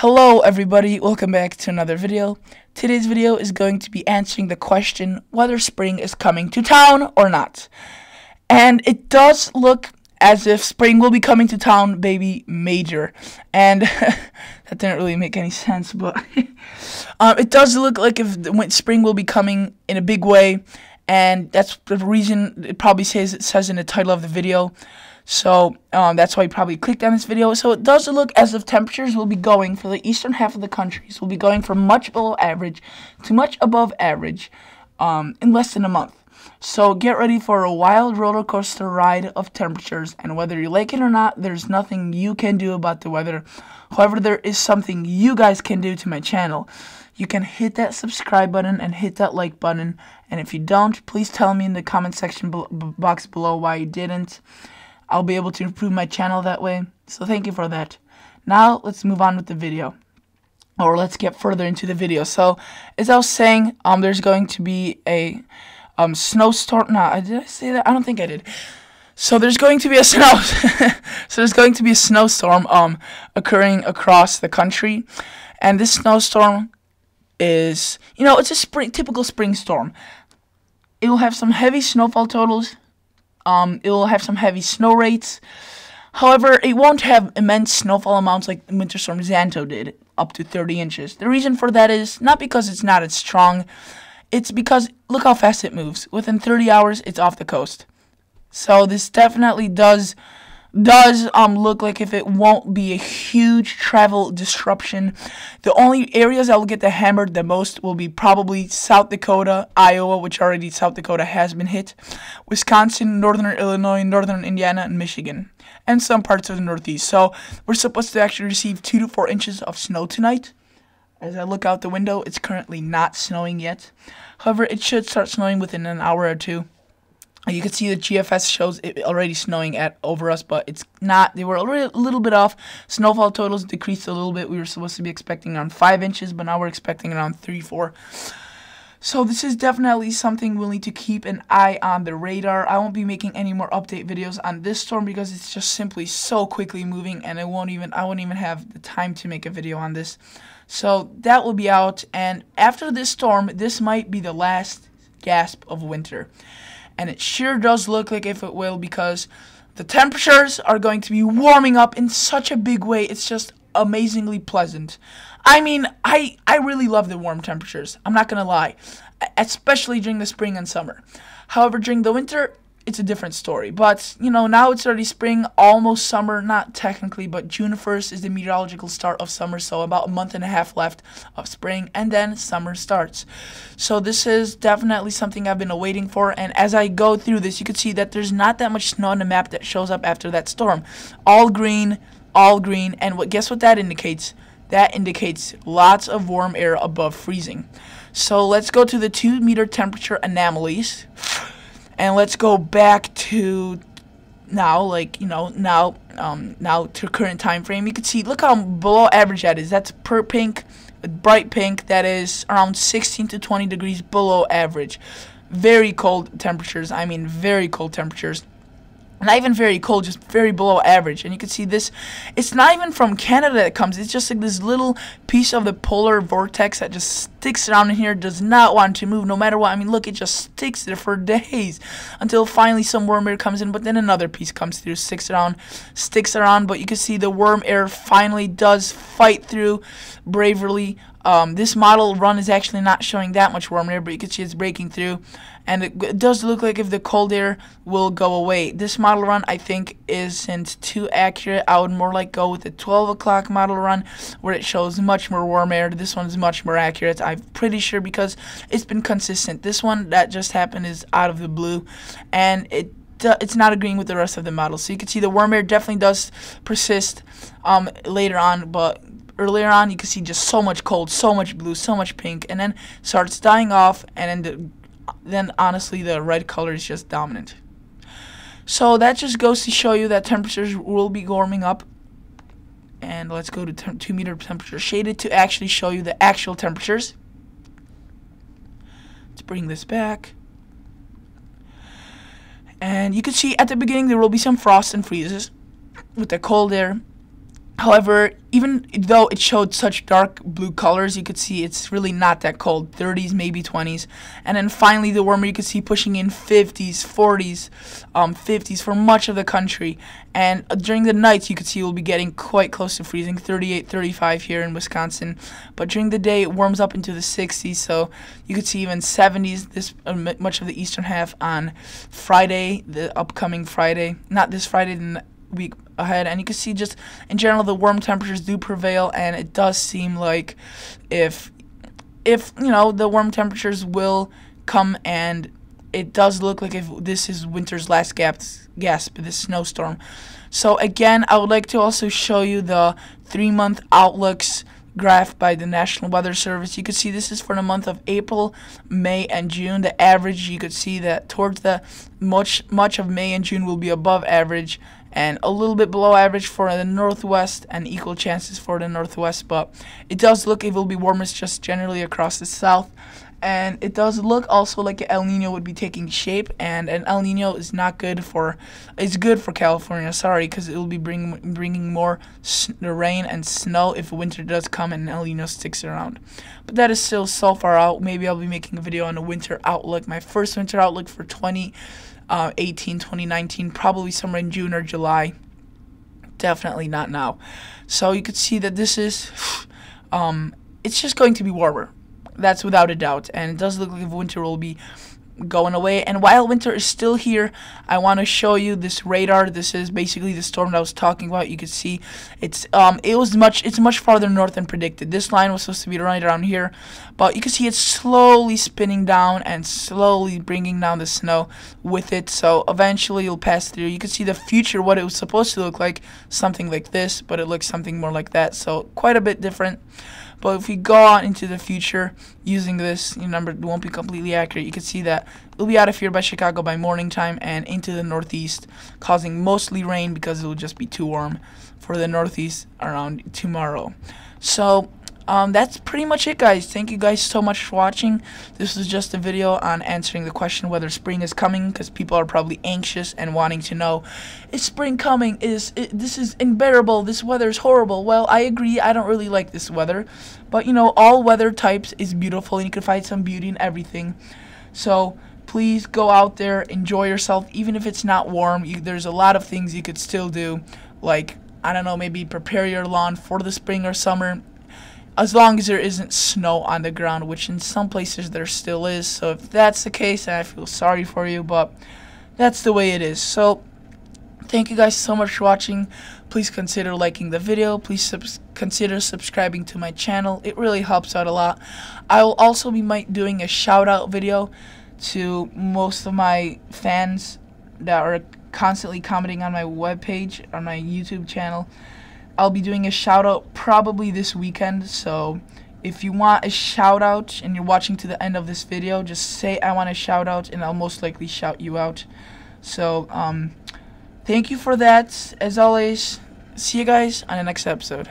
Hello everybody, welcome back to another video. Today's video is going to be answering the question whether spring is coming to town or not. And it does look as if spring will be coming to town, baby, major. And that didn't really make any sense, but it does look like if spring will be coming in a big way. And that's the reason it probably says in the title of the video. So that's why you probably clicked on this video. So it does look as if temperatures will be going for the eastern half of the country. So we'll be going from much below average to much above average in less than a month. So get ready for a wild roller coaster ride of temperatures. And whether you like it or not, there's nothing you can do about the weather. However, there is something you guys can do to my channel. You can hit that subscribe button and hit that like button. And if you don't, please tell me in the comment section box below why you didn't. I'll be able to improve my channel that way. So thank you for that. Now let's move on with the video. Or let's get further into the video. So as I was saying, there's going to be a snowstorm. Nah, did I say that? I don't think I did. So there's going to be a snowstorm occurring across the country. And this snowstorm is, it's a typical spring storm. It will have some heavy snowfall totals. It will have some heavy snow rates. However, it won't have immense snowfall amounts like Winter Storm Xanto did, up to 30 inches. The reason for that is not because it's not as strong. It's because look how fast it moves. Within 30 hours, it's off the coast. So this definitely does look like if it won't be a huge travel disruption. The only areas that will get hammered the most will be probably South Dakota, Iowa, which already South Dakota has been hit, Wisconsin, northern Illinois, northern Indiana, and Michigan, and some parts of the Northeast. So we're supposed to actually receive 2 to 4 inches of snow tonight. As I look out the window, it's currently not snowing yet. However, it should start snowing within an hour or two. You can see the GFS shows it already snowing over us, but it's not. They were already a little bit off. Snowfall totals decreased a little bit. We were supposed to be expecting around 5 inches, but now we're expecting around 3, 4. So this is definitely something we'll need to keep an eye on the radar. I won't be making any more update videos on this storm because it's just simply so quickly moving, and I won't even have the time to make a video on this. So that will be out, and after this storm, this might be the last gasp of winter. And it sure does look like if it will, because the temperatures are going to be warming up in such a big way. It's just amazingly pleasant. I mean, I really love the warm temperatures. I'm not going to lie, especially during the spring and summer. However, during the winter, it's a different story. But, now it's already spring, almost summer. Not technically, but June 1st is the meteorological start of summer. So about a month and a half left of spring, and then summer starts. So this is definitely something I've been waiting for. And as I go through this, you can see that there's not that much snow on the map that shows up after that storm. All green, all green. And guess what that indicates? That indicates lots of warm air above freezing. So let's go to the 2-meter temperature anomalies. And let's go back to now, now to current time frame. You can see, look how below average that is. That's bright pink. That is around 16 to 20 degrees below average. Very cold temperatures. I mean, very cold temperatures. Not even very cold, just very below average. And you can see this, it's not even from Canada that comes. It's just like this little piece of the polar vortex that just sticks around in here, does not want to move no matter what. I mean, look, it just sticks there for days until finally some warm air comes in, but then another piece comes through, sticks around. But you can see the warm air finally does fight through bravely. This model run is actually not showing that much warm air, but you can see it's breaking through, and it does look like if the cold air will go away. This model run, I think, isn't too accurate. I would more like go with the 12 o'clock model run, where it shows much more warm air. This one is much more accurate, I'm pretty sure, because it's been consistent. This one that just happened is out of the blue, and it's not agreeing with the rest of the model. So you can see the warm air definitely does persist later on, but earlier on you can see just so much cold, so much blue, so much pink, and then starts dying off, and then honestly the red color is just dominant. So that just goes to show you that temperatures will be warming up. And let's go to 2-meter temperature shaded to actually show you the actual temperatures. Let's bring this back. And you can see at the beginning there will be some frost and freezes with the cold air. However, even though it showed such dark blue colors, you could see it's really not that cold. 30s, maybe 20s. And then finally the warmer, you could see pushing in 50s, 40s, 50s for much of the country. And during the nights, you could see we'll be getting quite close to freezing, 38, 35 here in Wisconsin. But during the day, it warms up into the 60s, so you could see even 70s this much of the eastern half on Friday, the upcoming Friday. Not this Friday, the week ahead. And you can see just in general the warm temperatures do prevail, and it does seem like if you know, the warm temperatures will come, and it does look like if this is winter's last gasp, this snowstorm. So again, I would like to also show you the 3-month outlooks graph by the National Weather Service. You can see this is for the month of April, May, and June. The average, you could see that towards the much of May and June will be above average, and a little bit below average for the northwest, and equal chances for the northwest. But it does look it will be warmest just generally across the south. And it does look also like an El Nino would be taking shape, and an El Nino is not good for, it's good for California, sorry, because it will be bringing more rain and snow if winter does come and an El Nino sticks around. But that is still so far out. Maybe I'll be making a video on a winter outlook, my first winter outlook for 2018, 2019, probably somewhere in June or July. Definitely not now. So you could see that this is, it's just going to be warmer. That's without a doubt, and it does look like winter will be going away. And while winter is still here, I want to show you this radar. This is basically the storm that I was talking about. You can see it's much farther north than predicted. This line was supposed to be right around here, but you can see it's slowly spinning down and slowly bringing down the snow with it. So eventually it'll pass through. You can see the future, what it was supposed to look like, something like this, but it looks something more like that. So quite a bit different. But if we go on into the future using this, remember, it won't be completely accurate. You can see that it'll be out of here by Chicago by morning time and into the northeast, causing mostly rain because it will just be too warm for the northeast around tomorrow. So that's pretty much it, guys. Thank you guys so much for watching. This was just a video on answering the question whether spring is coming, because people are probably anxious and wanting to know, is spring coming? This is unbearable. This weather is horrible. Well, I agree. I don't really like this weather, but you know, all weather types is beautiful, and you can find some beauty in everything. So please go out there, enjoy yourself, even if it's not warm. There's a lot of things you could still do, like, I don't know, maybe prepare your lawn for the spring or summer, as long as there isn't snow on the ground, which in some places there still is. So if that's the case, I feel sorry for you, but that's the way it is. So thank you guys so much for watching. Please consider liking the video. Please consider subscribing to my channel. It really helps out a lot. I will also be doing a shout out video to most of my fans that are constantly commenting on my webpage, on my YouTube channel. I'll be doing a shout out probably this weekend, so if you want a shout out and you're watching to the end of this video, just say I want a shout out and I'll most likely shout you out. So thank you for that. As always, see you guys on the next episode.